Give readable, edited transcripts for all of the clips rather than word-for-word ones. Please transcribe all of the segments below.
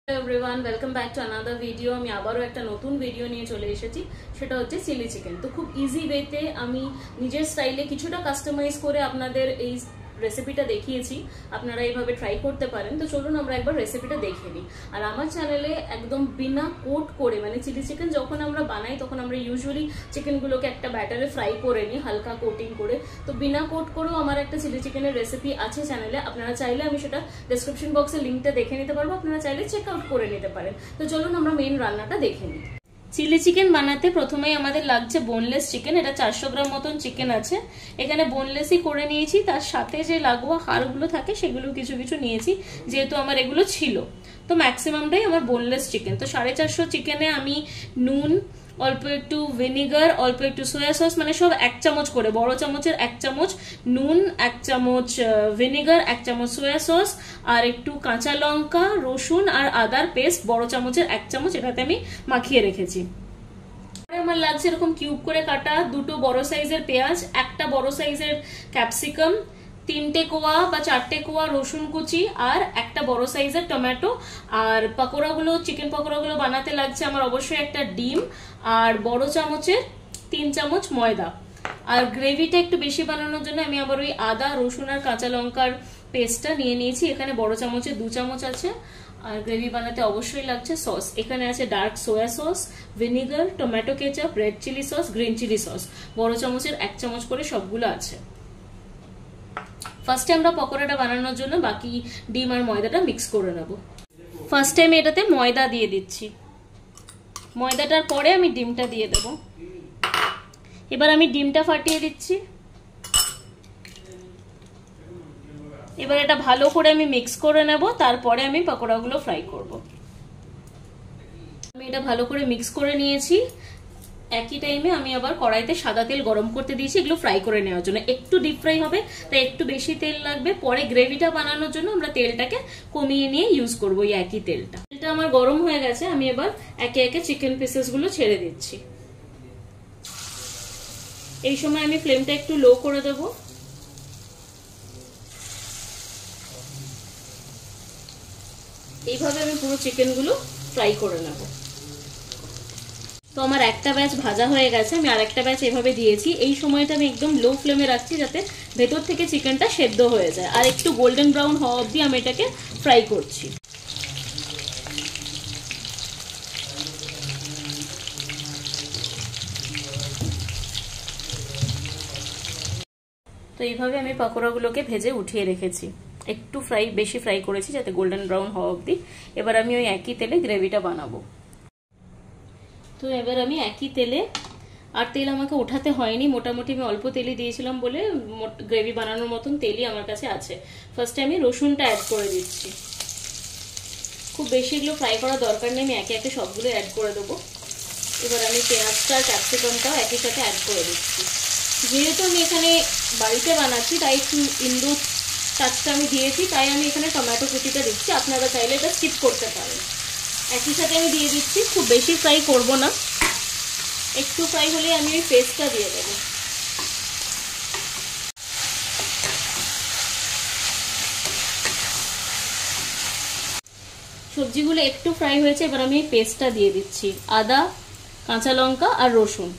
Everyone, welcome back to another video. আমি আবারও একটা নতুন ভিডিও নিয়ে চলে এসেছি, সেটা হচ্ছে চিলি চিকেন। তো খুব ইজি ওয়েতে আমি নিজের স্টাইলে কিছুটা কাস্টমাইজ করে আপনাদের এই রেসিপিটা দেখিয়েছি। আপনারা এইভাবে ট্রাই করতে পারেন। তো চলুন আমরা একবার রেসিপিটা দেখে নিই। আর আমার চ্যানেলে একদম বিনা কোট করে, মানে চিলি চিকেন যখন আমরা বানাই তখন আমরা ইউজুয়ালি চিকেনগুলোকে একটা ব্যাটারে ফ্রাই করে নিই হালকা কোটিং করে। তো বিনা কোট করেও আমার একটা চিলি চিকেনের রেসিপি আছে চ্যানেলে। আপনারা চাইলে আমি সেটা ডেসক্রিপশন বক্সে লিঙ্কটা দেখে নিতে পারবো, আপনারা চাইলে চেক আউট করে নিতে পারেন। তো চলুন আমরা মেইন রান্নাটা দেখে নিই। চিলি চিকেন বানাতে প্রথমেই আমাদের লাগছে বোনলেস চিকেন। এটা 400 গ্রাম মতন চিকেন আছে। এখানে বোনলেসই করে নিয়েছি, তার সাথে যে লাগোয়া হাড়গুলো থাকে সেগুলো কিছু কিছু নিয়েছি, যেহেতু আমার এগুলো ছিল। তো ম্যাক্সিমামটাই আমার বোনলেস চিকেন। তো 450 চিকেনে আমি নুন, অল্প একটু ভিনিগার, অল্প একটু সোয়া সস, মানে সব 1 চামচ করে, বড় চামচের 1 চামচ নুন, 1 চামচ ভিনিগার, 1 চামচ সোয়া সস, আর একটু কাঁচা লঙ্কা, রসুন আর আদার পেস্ট বড় চামচের 1 চামচ এটাতে আমি মাখিয়ে রেখেছি। আমার লাগছে এরকম কিউব করে কাটা দুটো বড় সাইজের পেঁয়াজ, একটা বড় সাইজের ক্যাপসিকাম, 3টে কোয়া বা 4টে কোয়া রসুন কুচি, আর একটা বড় সাইজের টমেটো। আর পকোড়াগুলো, চিকেন পকোড়াগুলো বানাতে লাগছে আমার অবশ্যই একটা ডিম আর বড় চামচের 3 চামচ ময়দা। আর গ্রেভিটা একটু বেশি বানানোর জন্য আমি আবার ওই আদা, রসুন আর কাঁচা লঙ্কার পেস্টটা নিয়ে নিয়েছি। এখানে বড় চামচের 2 চামচ আছে। আর গ্রেভি বানাতে অবশ্যই লাগছে সস। এখানে আছে dark soya sauce, vinegar, tomato ketchup, red chilli sauce, green chilli sauce, বড় চামচের 1 চামচ করে সবগুলো আছে। ফার্স্টে আমরা পকোড়াটা বানানোর জন্য বাকি ডিম আর ময়দাটা মিক্স করে নেব। ফার্স্টে আমি এটাতে ময়দা দিয়ে দিচ্ছি, ময়দাটার পরে আমি ডিমটা দিয়ে দেব। এবার আমি ডিমটা ফাটিয়ে দিচ্ছি। এবার এটা ভালো করে আমি মিক্স করে নেব, তারপরে আমি পকোড়াগুলো ফ্রাই করব। আমি এটা ভালো করে মিক্স করে নিয়েছি। একই টাইমে আমি আবার কড়াইতে সাদা তেল গরম করতে দিয়েছি এগুলো ফ্রাই করে নেওয়ার জন্য। একটু ডিপ ফ্রাই হবে তাই একটু বেশি তেল লাগবে। পরে গ্রেভিটা বানানোর জন্য আমরা তেলটাকে কমিয়ে নিয়ে ইউজ করবো এই একই তেলটা। তেলটা আমার গরম হয়ে গেছে, আমি এবার একে একে চিকেন পিসেস গুলো ছেড়ে দিচ্ছি। এই সময় আমি ফ্লেমটা একটু লো করে দেবো। এইভাবে আমি পুরো চিকেন গুলো ফ্রাই করে নেব। তো আমার একটা ব্যাচ ভাজা হয়ে গেছে, আমি আরেকটা ব্যাচ এভাবে দিয়েছি। এই সময়টা আমি একদম লো ফ্লেমে রাখছি যাতে ভেতর থেকে চিকেনটা সেদ্ধ হয়ে যায়। আর একটু গোল্ডেন ব্রাউন হওয়া অবধি আমি এটাকে ফ্রাই করছি। তো এইভাবে আমি পকোড়াগুলোকে ভেজে উঠিয়ে রেখেছি। একটু বেশি ফ্রাই করেছি যাতে গোল্ডেন ব্রাউন হওয়া অবধি। এবার আমি ওই একই তেলে গ্রেভিটা বানাবো। তো এবার আমি একই তেলে, আর তেল আমাকে ওঠাতে হয়নি, মোটামুটি আমি অল্প তেলই দিয়েছিলাম বলে গ্রেভি বানানোর মতন তেলই আমার কাছে আছে। ফার্স্টে আমি রসুনটা অ্যাড করে দিচ্ছি। খুব বেশি এগুলো ফ্রাই করার দরকার নেই, আমি একে একে সবগুলো অ্যাড করে দেবো। এবার আমি পেঁয়াজটা আর ক্যাপসিকামটাও একই সাথে অ্যাড করে দিচ্ছি। যেহেতু আমি এখানে বাড়িতে বানাচ্ছি তাই একটু ইন্দুর টাচটা আমি দিয়েছি, তাই আমি এখানে টমেটো কুচিটা দিচ্ছি। আপনারা চাইলে এটা স্কিপ করতে পারেন। একই সাথে আমি দিয়ে দিচ্ছি, খুব বেশি ফ্রাই করব না, একটু ফ্রাই হলে আমি ওই পেস্টটা দিয়ে দেবো। সবজিগুলো একটু ফ্রাই হয়েছে, এবার আমি এই পেস্টটা দিয়ে দিচ্ছি। আদা, কাঁচা লঙ্কা আর রসুন।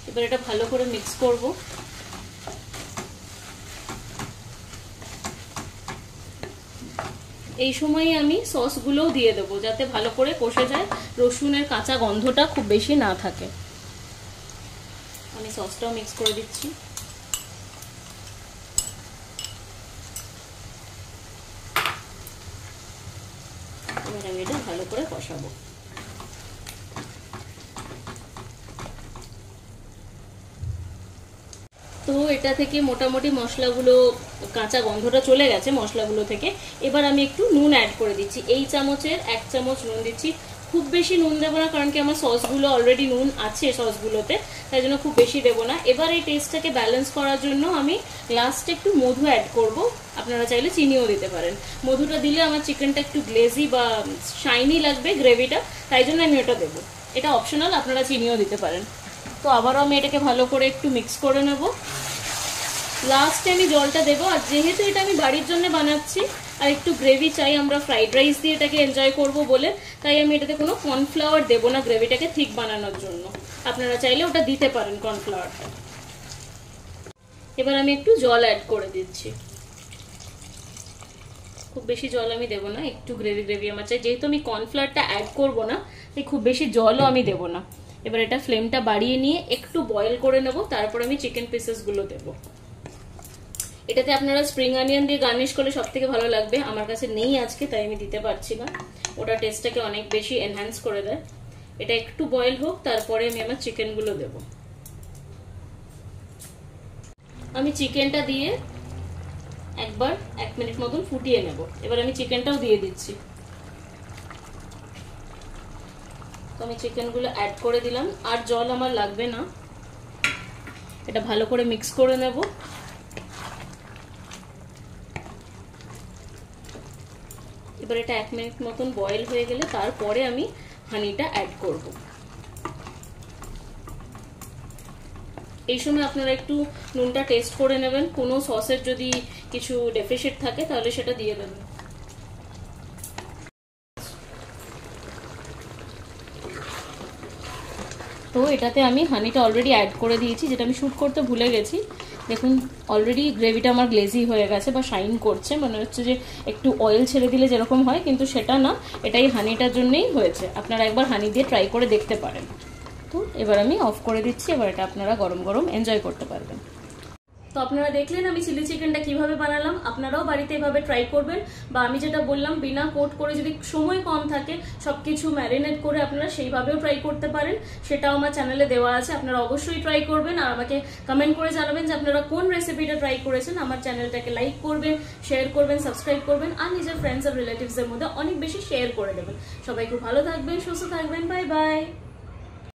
এবার এটা ভালো করে মিক্স করব। এই সময় আমি সসগুলোও দিয়ে দেবো যাতে ভালো করে কষে যায়, রসুনের কাঁচা গন্ধটা খুব বেশি না থাকে। আমি সসটাও মিক্স করে দিচ্ছি। এবার আমি এটা ভালো করে কষাবো। তো এটা থেকে মোটামুটি মশলাগুলো, কাঁচা গন্ধটা চলে গেছে মশলাগুলো থেকে। এবার আমি একটু নুন অ্যাড করে দিচ্ছি। এই চামচের 1 চামচ নুন দিচ্ছি। খুব বেশি নুন দেবো না, কারণ কি আমার সসগুলো অলরেডি নুন আছে সসগুলোতে, তাই জন্য খুব বেশি দেবো না। এবার এই টেস্টটাকে ব্যালেন্স করার জন্য আমি লাস্টে একটু মধু অ্যাড করব। আপনারা চাইলে চিনিও দিতে পারেন। মধুটা দিলে আমার চিকেনটা একটু গ্লেজি বা শাইনি লাগবে গ্রেভিটা, তাই জন্য আমি ওটা দেবো। এটা অপশনাল, আপনারা চিনিও দিতে পারেন। তো আবারও আমি এটাকে ভালো করে একটু মিক্স করে নেব। লাস্টে আমি জলটা দেবো। আর যেহেতু এটা আমি বাড়ির জন্য বানাচ্ছি আর একটু গ্রেভি চাই, আমরা ফ্রাইড রাইস দিয়ে এটাকে এনজয় করব বলে, তাই আমি এটাতে কোনো কর্নফ্লাওয়ার দেবো না গ্রেভিটাকে থিক বানানোর জন্য। আপনারা চাইলে ওটা দিতে পারেন কর্নফ্লাওয়ারটা। এবার আমি একটু জল অ্যাড করে দিচ্ছি, খুব বেশি জল আমি দেবো না, একটু গ্রেভি গ্রেভি আমার চাই, যেহেতু আমি কর্নফ্লাওয়ারটা অ্যাড করবো না তাই খুব বেশি জলও আমি দেবো না। এবার এটা ফ্লেমটা বাড়িয়ে নিয়ে একটু বয়েল করে নেব, তারপর আমি চিকেন পিসেসগুলো দেবো। এটাতে আপনারা স্প্রিং অনিয়ন দিয়ে গার্নিশ করলে সব থেকে ভালো লাগবে, আমার কাছে নেই আজকে তাই আমি দিতে পারছি না, ওটা টেস্টটাকে অনেক বেশি এনহ্যান্স করে দেয়। এটা একটু বয়েল হোক, তারপরে আমি আমার চিকেনগুলো দেব। আমি চিকেনটা দিয়ে একবার 1 মিনিট মতন ফুটিয়ে নেব। এবার আমি চিকেনটাও দিয়ে দিচ্ছি। তো আমি চিকেনগুলো অ্যাড করে দিলাম, আর জল আমার লাগবে না। এটা ভালো করে মিক্স করে নেব। এবার এটা 1 মিনিট মতন বয়েল হয়ে গেলে তারপরে আমি হানিটা অ্যাড করব। এই সময় আপনারা একটু নুনটা টেস্ট করে নেবেন, কোনো সসের যদি কিছু ডেফিসিট থাকে তাহলে সেটা দিয়ে দেবেন। তো এটাতে আমি হানিটা অলরেডি অ্যাড করে দিয়েছি, যেটা আমি শুট করতে ভুলে গেছি। দেখুন অলরেডি গ্রেভিটা আমার গ্লেজি হয়ে গেছে বা শাইন করছে, মনে হচ্ছে যে একটু অয়েল ছেড়ে দিলে যেরকম হয়, কিন্তু সেটা না, এটাই হানিটার জন্যই হয়েছে। আপনারা একবার হানি দিয়ে ট্রাই করে দেখতে পারেন। তো এবার আমি অফ করে দিচ্ছি, এবার এটা আপনারা গরম গরম এনজয় করতে পারবেন। তো আপনারা দেখলেন আমি চিলি চিকেনটা কিভাবে বানালাম, আপনারাও বাড়িতে এভাবে ট্রাই করবেন, বা আমি যেটা বললাম বিনা কোট করে, যদি সময় কম থাকে সবকিছু ম্যারিনেট করে আপনারা সেইভাবেও ট্রাই করতে পারেন, সেটাও আমার চ্যানেলে দেওয়া আছে, আপনারা অবশ্যই ট্রাই করবেন। আর আমাকে কমেন্ট করে জানাবেন যে আপনারা কোন রেসিপিটা ট্রাই করেছেন। আমার চ্যানেলটাকে লাইক করবেন, শেয়ার করবেন, সাবস্ক্রাইব করবেন, আর নিজের ফ্রেন্ডস আর রিলেটিভসের মধ্যে অনেক বেশি শেয়ার করে দেবেন। সবাই খুব ভালো থাকবেন, সুস্থ থাকবেন, বাই বাই।